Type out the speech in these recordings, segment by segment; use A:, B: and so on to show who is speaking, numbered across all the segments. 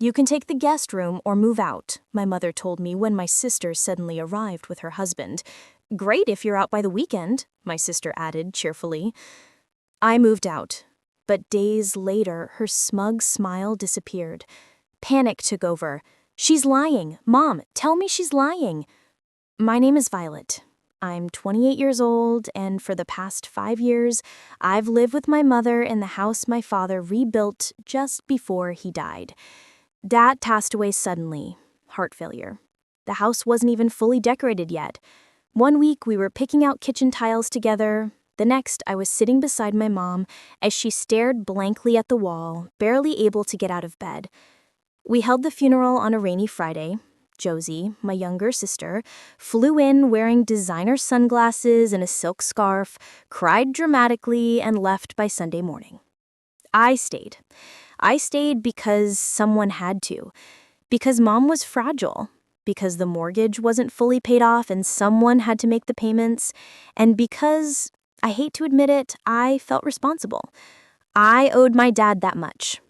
A: You can take the guest room or move out, my mother told me when my sister suddenly arrived with her husband. Great if you're out by the weekend, my sister added cheerfully. I moved out, but days later her smug smile disappeared. Panic took over. She's lying. Mom, tell me she's lying. My name is Violet. I'm 28 years old, and for the past 5 years, I've lived with my mother in the house my father rebuilt just before he died. Dad passed away suddenly, heart failure. The house wasn't even fully decorated yet. One week we were picking out kitchen tiles together. The next, I was sitting beside my mom as she stared blankly at the wall, barely able to get out of bed. We held the funeral on a rainy Friday. Josie, my younger sister, flew in wearing designer sunglasses and a silk scarf, cried dramatically, and left by Sunday morning. I stayed. I stayed because someone had to. Because Mom was fragile. Because the mortgage wasn't fully paid off and someone had to make the payments. And because, I hate to admit it, I felt responsible. I owed my dad that much.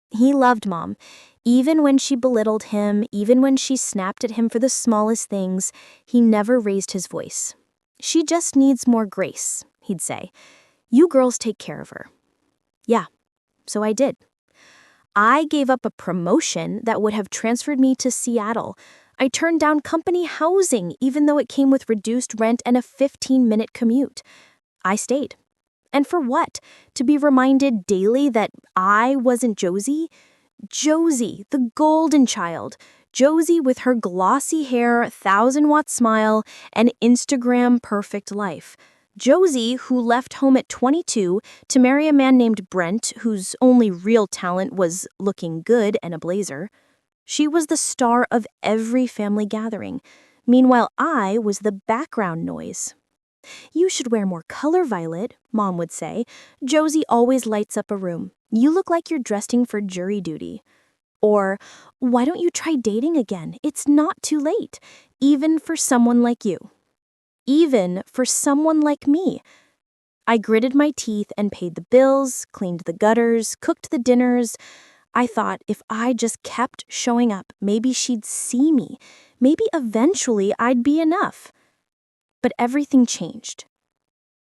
A: He loved Mom. Even when she belittled him, even when she snapped at him for the smallest things, he never raised his voice. She just needs more grace, he'd say. You girls take care of her. Yeah, so I did. I gave up a promotion that would have transferred me to Seattle. I turned down company housing, even though it came with reduced rent and a 15-minute commute. I stayed. And for what? To be reminded daily that I wasn't Josie? Josie, the golden child. Josie with her glossy hair, 1,000-watt smile, and Instagram-perfect life. Josie, who left home at 22 to marry a man named Brent, whose only real talent was looking good and a blazer. She was the star of every family gathering. Meanwhile, I was the background noise. You should wear more color, Violet, Mom would say. Josie always lights up a room. You look like you're dressing for jury duty. Or, why don't you try dating again? It's not too late, even for someone like you. Even for someone like me. I gritted my teeth and paid the bills, cleaned the gutters, cooked the dinners. I thought if I just kept showing up, maybe she'd see me. Maybe eventually I'd be enough. But everything changed.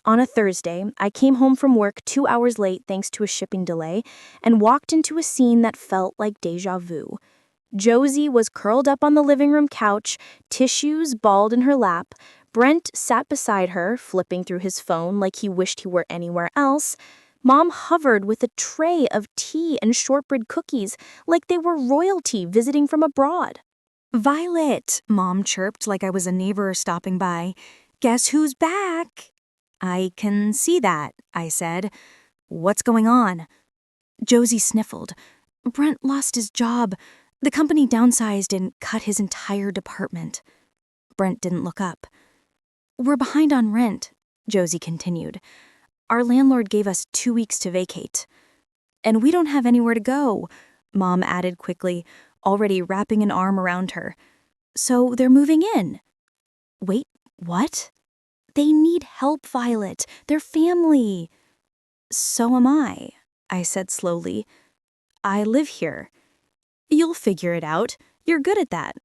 A: On a Thursday, I came home from work 2 hours late thanks to a shipping delay and walked into a scene that felt like deja vu. Josie was curled up on the living room couch, tissues balled in her lap. Brent sat beside her, flipping through his phone like he wished he were anywhere else. Mom hovered with a tray of tea and shortbread cookies like they were royalty visiting from abroad. "Violet," Mom chirped like I was a neighbor stopping by. "Guess who's back?" "I can see that," I said. "What's going on?" Josie sniffled. "Brent lost his job. The company downsized and cut his entire department." Brent didn't look up. "We're behind on rent," Josie continued. "Our landlord gave us 2 weeks to vacate." "And we don't have anywhere to go," Mom added quickly, already wrapping an arm around her. "So they're moving in." "Wait, what?" "They need help, Violet. They're family." "So am I said slowly. "I live here." "You'll figure it out. You're good at that."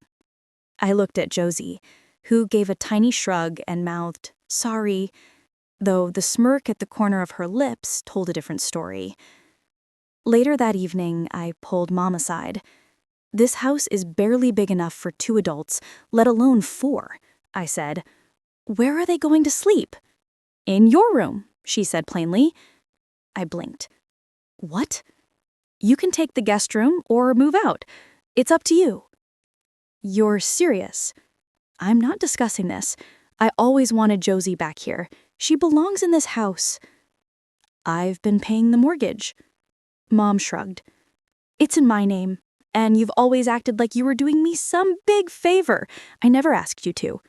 A: I looked at Josie, who gave a tiny shrug and mouthed, "Sorry," though the smirk at the corner of her lips told a different story. Later that evening, I pulled Mom aside. "This house is barely big enough for 2 adults, let alone 4, I said. "Where are they going to sleep?" "In your room," she said plainly. I blinked. "What?" "You can take the guest room or move out. It's up to you." "You're serious?" "I'm not discussing this. I always wanted Josie back here. She belongs in this house." "I've been paying the mortgage." Mom shrugged. "It's in my name, and you've always acted like you were doing me some big favor. I never asked you to."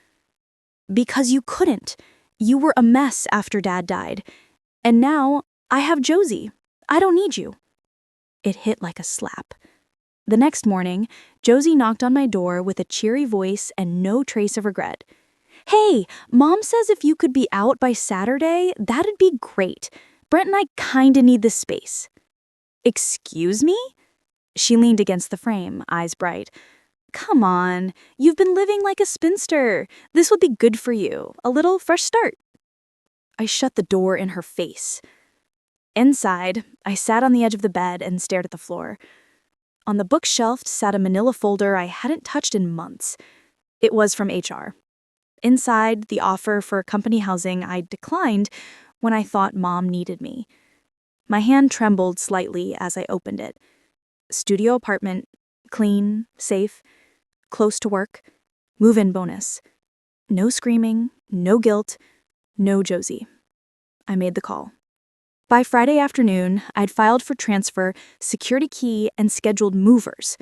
A: "Because you couldn't. You were a mess after Dad died. And now I have Josie. I don't need you." It hit like a slap. The next morning, Josie knocked on my door with a cheery voice and no trace of regret. "Hey, Mom says if you could be out by Saturday, that'd be great. Brent and I kinda need this space." "Excuse me?"
B: She leaned against the frame, eyes bright. Come on, you've been living like a spinster. This would be good for you. A little fresh start. I shut the door in her face. Inside, I sat on the edge of the bed and stared at the floor. On the bookshelf sat a manila folder I hadn't touched in months. It was from HR. Inside, the offer for company housing I declined when I thought Mom needed me. My hand trembled slightly as I opened it. Studio apartment, clean, safe, close to work, move-in bonus. No screaming, no guilt, no Josie. I made the call. By Friday afternoon, I'd filed for transfer, security key, and scheduled movers.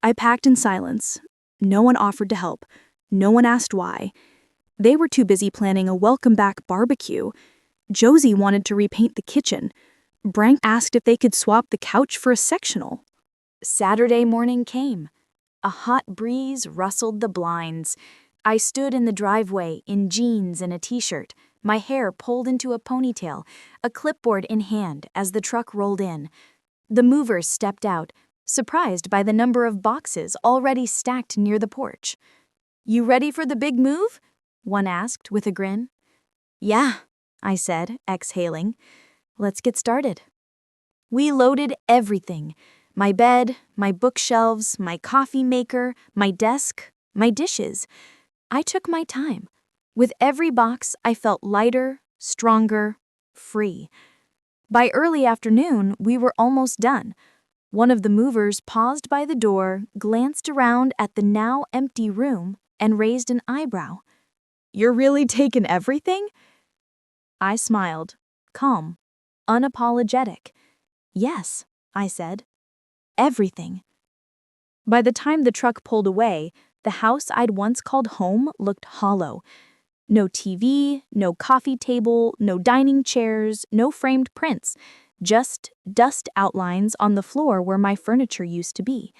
B: I packed in silence. No one offered to help. No one asked why. They were too busy planning a welcome-back barbecue. Josie wanted to repaint the kitchen. Brank asked if they could swap the couch for a sectional. Saturday morning came. A hot breeze rustled the blinds. I stood in the driveway in jeans and a t-shirt, my hair pulled into a ponytail, a clipboard in hand as the truck rolled in. The movers stepped out, surprised by the number of boxes already stacked near the porch. "You ready for the big move?" one asked with a grin. "Yeah," I said, exhaling. "Let's get started." We loaded everything. My bed, my bookshelves, my coffee maker, my desk, my dishes. I took my time. With every box, I felt lighter, stronger, free. By early afternoon, we were almost done. One of the movers paused by the door, glanced around at the now empty room, and raised an eyebrow. "You're really taking everything?" I smiled, calm, unapologetic. "Yes," I said. Everything. By the time the truck pulled away, the house I'd once called home looked hollow. No TV, no coffee table, no dining chairs, no framed prints, just dust outlines on the floor where my furniture used to be.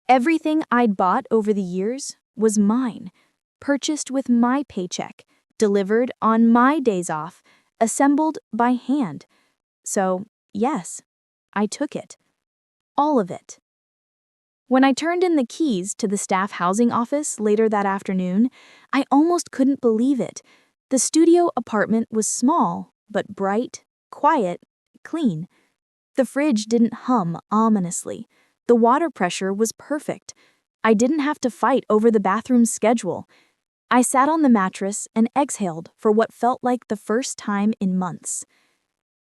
B: Everything I'd bought over the years was mine, purchased with my paycheck, delivered on my days off, assembled by hand. So, yes, I took it. All of it. When I turned in the keys to the staff housing office later that afternoon, I almost couldn't believe it. The studio apartment was small, but bright, quiet, clean. The fridge didn't hum ominously. The water pressure was perfect. I didn't have to fight over the bathroom schedule. I sat on the mattress and exhaled for what felt like the first time in months.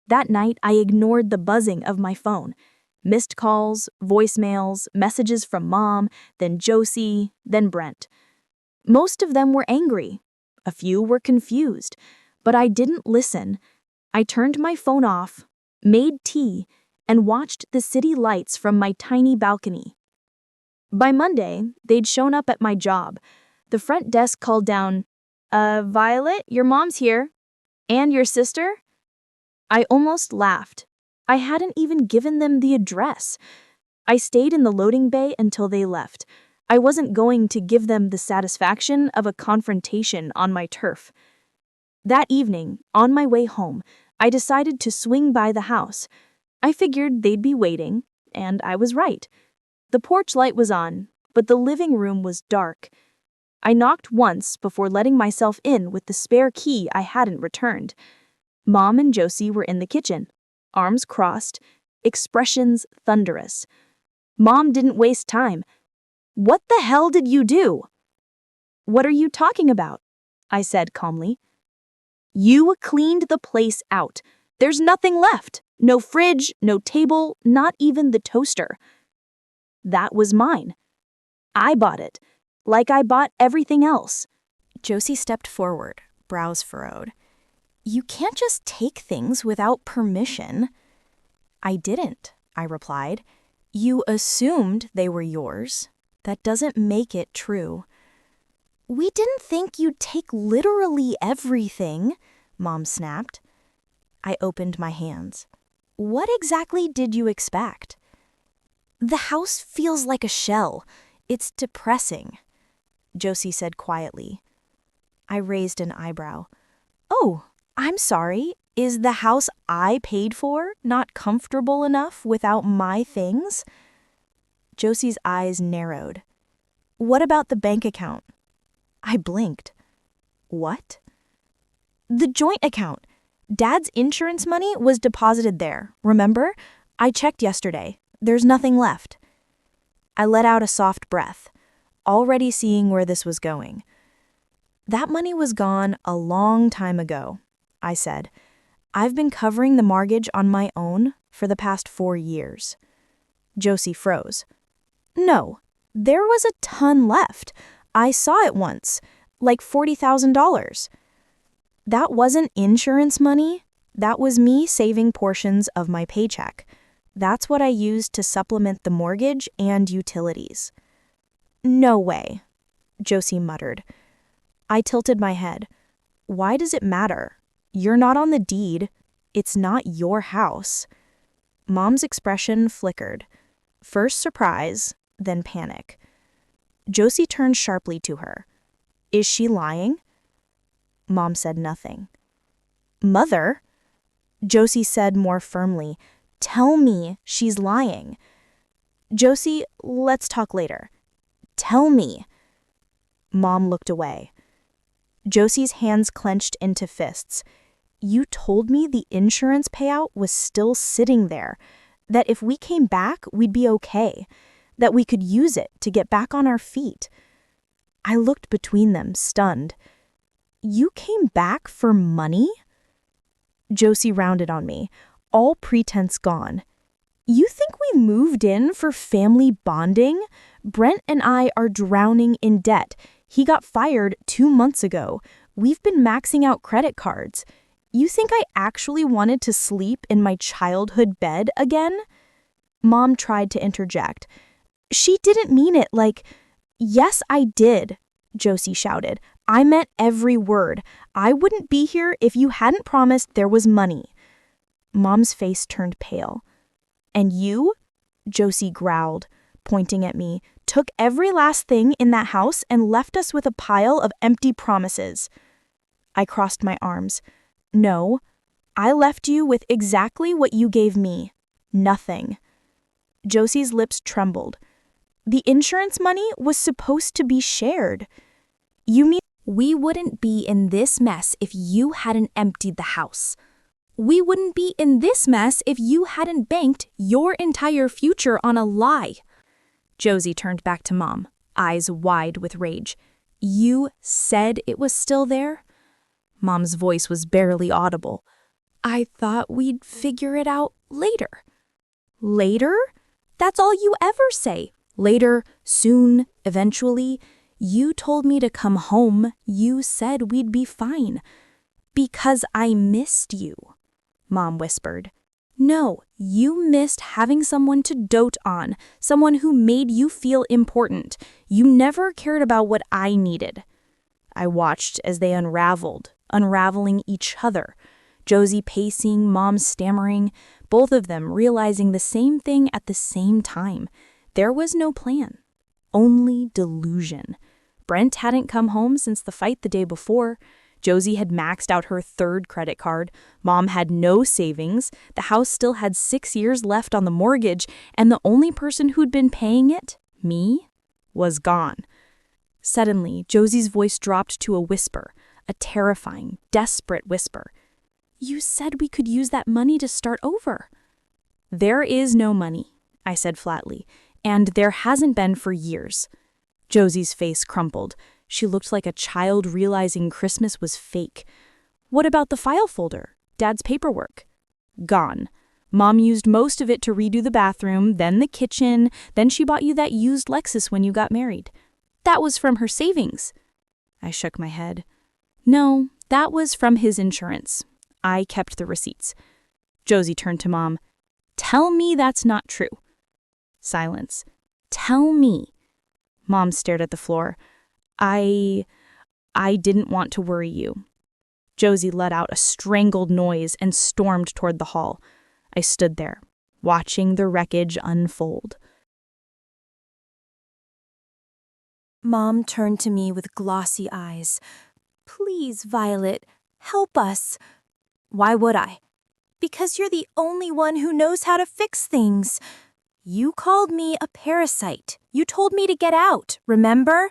B: That night, I ignored the buzzing of my phone. Missed calls, voicemails, messages from Mom, then Josie, then Brent. Most of them were angry. A few were confused. But I didn't listen. I turned my phone off, made tea, and watched the city lights from my tiny balcony. By Monday, they'd shown up at my job. The front desk called down, "Violet, your mom's here. And your sister?" I almost laughed. I hadn't even given them the address. I stayed in the loading bay until they left. I wasn't going to give them the satisfaction of a confrontation on my turf. That evening, on my way home, I decided to swing by the house. I figured they'd be waiting, and I was right. The porch light was on, but the living room was dark. I knocked once before letting myself in with the spare key I hadn't returned. Mom and Josie were in the kitchen, arms crossed, expressions thunderous. Mom didn't waste time. "What the hell did you do?" "What are you talking about?" I said calmly. "You cleaned the place out. There's nothing left. No fridge, no table, not even the toaster." "That was mine. I bought it, like I bought everything else." Josie stepped forward, brows furrowed. "You can't just take things without permission." "I didn't," I replied. "You assumed they were yours. That doesn't make it true." "We didn't think you'd take literally everything," Mom snapped. I opened my hands. "What exactly did you expect?" "The house feels like a shell. It's depressing," Josie said quietly. I raised an eyebrow. "Oh, I'm sorry. Is the house I paid for not comfortable enough without my things?"
A: Josie's eyes narrowed. What about the bank account? I blinked. What? The joint account. Dad's insurance money was deposited there, remember? I checked yesterday. There's nothing left. I let out a soft breath, already seeing where this was going. That money was gone a long time ago, I said. I've been covering the mortgage on my own for the past 4 years. Josie froze. No, there was a ton left. I saw it once, like $40,000. That wasn't insurance money. That was me saving portions of my paycheck. That's what I used to supplement the mortgage and utilities. No way, Josie muttered. I tilted my head. Why does it matter? You're not on the deed. It's not your house. Mom's expression flickered. First surprise, then panic. Josie turned sharply to her. Is she lying? Mom said nothing. Mother? Josie said more firmly. Tell me she's lying. Josie, let's talk later. Tell me. Mom looked away. Josie's hands clenched into fists. You told me the insurance payout was still sitting there, that if we came back, we'd be okay, that we could use it to get back on our feet. I looked between them, stunned. You came back for money? Josie rounded on me, all pretense gone. You think we moved in for family bonding? Brent and I are drowning in debt. He got fired 2 months ago. We've been maxing out credit cards. You think I actually wanted to sleep in my childhood bed again? Mom tried to interject. She didn't mean it like, yes, I did, Josie shouted. I meant every word. I wouldn't be here if you hadn't promised there was money. Mom's face turned pale. And you, Josie growled, pointing at me, took every last thing in that house and left us with a pile of empty promises. I crossed my arms. No, I left you with exactly what you gave me. Nothing. Josie's lips trembled. The insurance money was supposed to be shared. You mean we wouldn't be in this mess if you hadn't emptied the house? We wouldn't be in this mess if you hadn't banked your entire future on a lie. Josie turned back to Mom, eyes wide with rage. You said it was still there? Mom's voice was barely audible. I thought we'd figure it out later. Later? That's all you ever say. Later, soon, eventually. You told me to come home. You said we'd be fine. Because I missed you, Mom whispered. No, you missed having someone to dote on, someone who made you feel important. You never cared about what I needed. I watched as they unraveling each other. Josie pacing, Mom stammering, both of them realizing the same thing at the same time. There was no plan, only delusion. Brent hadn't come home since the fight the day before. Josie had maxed out her 3rd credit card. Mom had no savings. The house still had 6 years left on the mortgage, and the only person who'd been paying it, me, was gone. Suddenly, Josie's voice dropped to a whisper, a terrifying, desperate whisper. You said we could use that money to start over. There is no money, I said flatly, and there hasn't been for years. Josie's face crumpled. She looked like a child realizing Christmas was fake. What about the file folder? Dad's paperwork? Gone. Mom used most of it to redo the bathroom, then the kitchen, then she bought you that used Lexus when you got married. That was from her savings. I shook my head. No, that was from his insurance. I kept the receipts. Josie turned to Mom. Tell me that's not true. Silence. Tell me. Mom stared at the floor. I didn't want to worry you. Josie let out a strangled noise and stormed toward the hall. I stood there, watching the wreckage unfold.
C: Mom turned to me with glossy eyes. Please, Violet, help us. Why would I? Because you're the only one who knows how to fix things. You called me a parasite. You told me to get out, remember?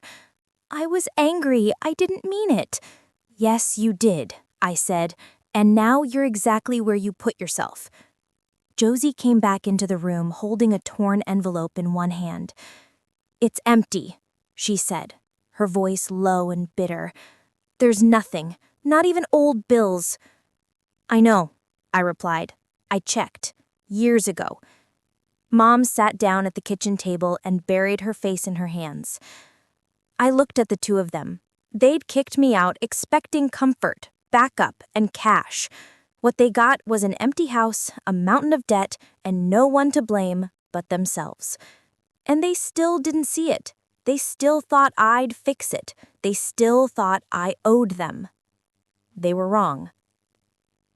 C: I was angry. I didn't mean it. Yes, you did, I said, and now you're exactly where you put yourself. Josie came back into the room holding a torn envelope in one hand. It's empty, she said, her voice low and bitter. There's nothing, not even old bills. I know, I replied. I checked, years ago. Mom sat down at the kitchen table and buried her face in her hands. I looked at the two of them. They'd kicked me out expecting comfort, backup, and cash. What they got was an empty house, a mountain of debt, and no one to blame but themselves. And they still didn't see it. They still thought I'd fix it. They still thought I owed them. They were wrong.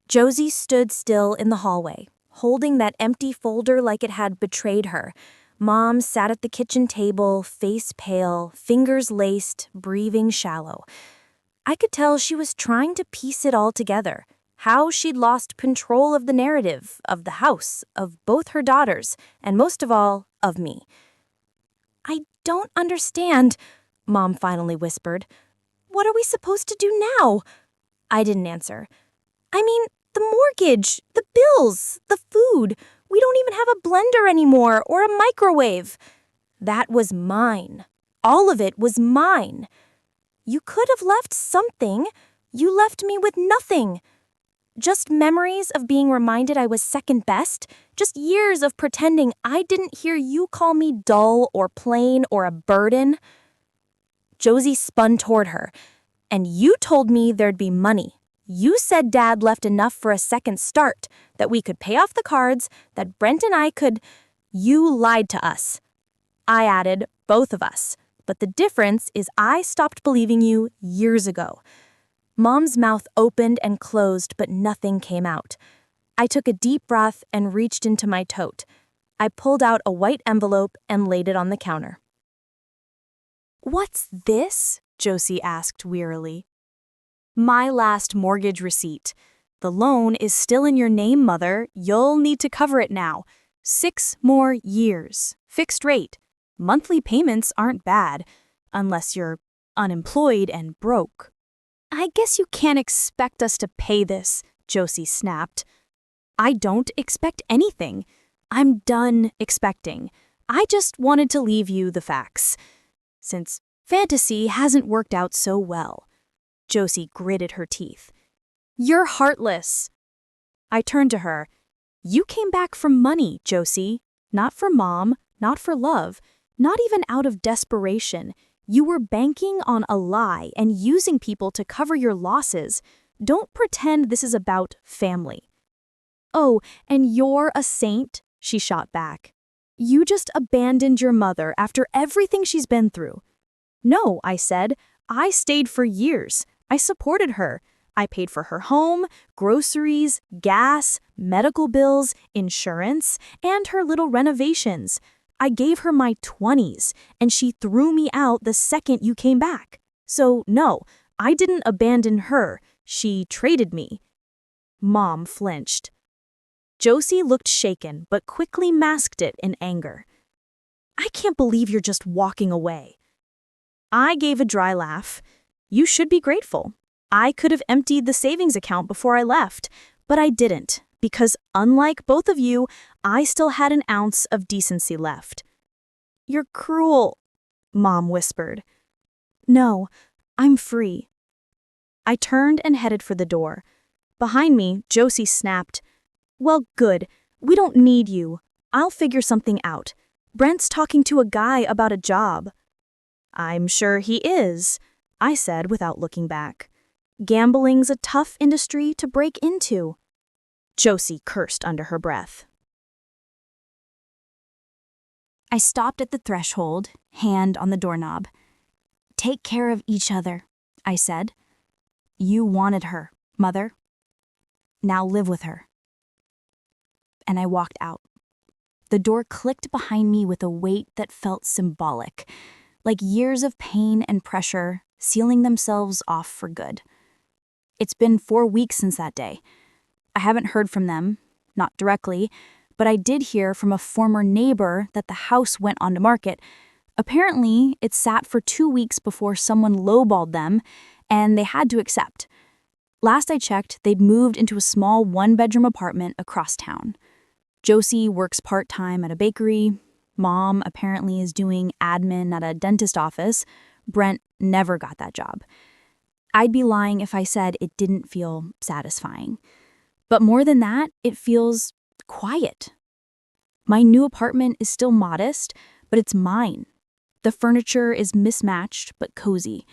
C: Josie stood still in the hallway, holding that empty folder like it had betrayed her. Mom sat at the kitchen table, face pale, fingers laced, breathing shallow. I could tell she was trying to piece it all together. How she'd lost control of the narrative, of the house, of both her daughters, and most of all, of me. I don't understand, Mom finally whispered. What are we supposed to do now? I didn't answer. I mean, the mortgage, the bills, the food. We don't even have a blender anymore or a microwave. That was mine. All of it was mine. You could have left something. You left me with nothing. Just memories of being reminded I was second best. Just years of pretending I didn't hear you call me dull or plain or a burden. Josie spun toward her. And you told me there'd be money. You said Dad left enough for a second start, that we could pay off the cards, that Brent and I could... You lied to us. I added, both of us. But the difference is I stopped believing you years ago. Mom's mouth opened and closed, but nothing came out. I took a deep breath and reached into my tote. I pulled out a white envelope and laid it on the counter.
B: What's this? Josie asked wearily. My last mortgage receipt. The loan is still in your name, Mother. You'll need to cover it now. 6 more years. Fixed rate. Monthly payments aren't bad, unless you're unemployed and broke. I guess you can't expect us to pay this, Josie snapped. I don't expect anything. I'm done expecting. I just wanted to leave you the facts. Since fantasy hasn't worked out so well. Josie gritted her teeth. You're heartless. I turned to her. You came back for money, Josie. Not for Mom, not for love, not even out of desperation. You were banking on a lie and using people to cover your losses. Don't pretend this is about family. Oh, and you're a saint, she shot back. You just abandoned your mother after everything she's been through. No, I said. I stayed for years. I supported her. I paid for her home, groceries, gas, medical bills, insurance, and her little renovations. I gave her my 20s, and she threw me out the second you came back. So, no, I didn't abandon her. She traded me. Mom flinched. Josie looked shaken, but quickly masked it in anger. I can't believe you're just walking away. I gave a dry laugh. You should be grateful. I could have emptied the savings account before I left, but I didn't, because unlike both of you, I still had an ounce of decency left. You're cruel, Mom whispered. No, I'm free. I turned and headed for the door. Behind me, Josie snapped. Well, good. We don't need you. I'll figure something out. Brent's talking to a guy about a job. I'm sure he is, I said without looking back. Gambling's a tough industry to break into. Josie cursed under her breath. I stopped at the threshold, hand on the doorknob. Take care of each other, I said. You wanted her, Mother. Now live with her. And I walked out. The door clicked behind me with a weight that felt symbolic, like years of pain and pressure sealing themselves off for good. It's been 4 weeks since that day. I haven't heard from them, not directly, but I did hear from a former neighbor that the house went on the market. Apparently, it sat for 2 weeks before someone lowballed them, and they had to accept. Last I checked, they'd moved into a small one-bedroom apartment across town. Josie works part-time at a bakery. Mom apparently is doing admin at a dentist office. Brent never got that job. I'd be lying if I said it didn't feel satisfying. But more than that, it feels quiet. My new apartment is still modest, but it's mine. The furniture is mismatched but cozy.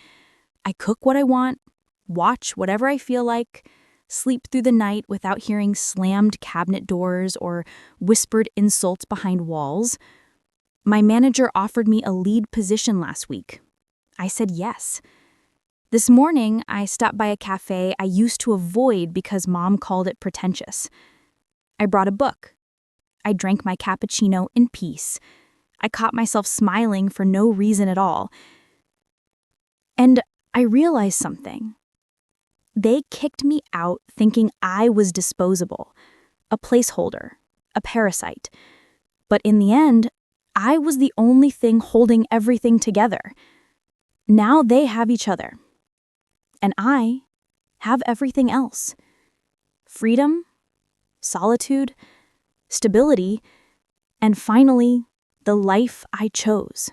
B: I cook what I want, watch whatever I feel like, sleep through the night without hearing slammed cabinet doors or whispered insults behind walls. My manager offered me a lead position last week. I said yes. This morning, I stopped by a cafe I used to avoid because Mom called it pretentious. I brought a book. I drank my cappuccino in peace. I caught myself smiling for no reason at all. And I realized something. They kicked me out thinking I was disposable, a placeholder, a parasite. But in the end, I was the only thing holding everything together. Now they have each other. And I have everything else. Freedom, solitude, stability, and finally, the life I chose.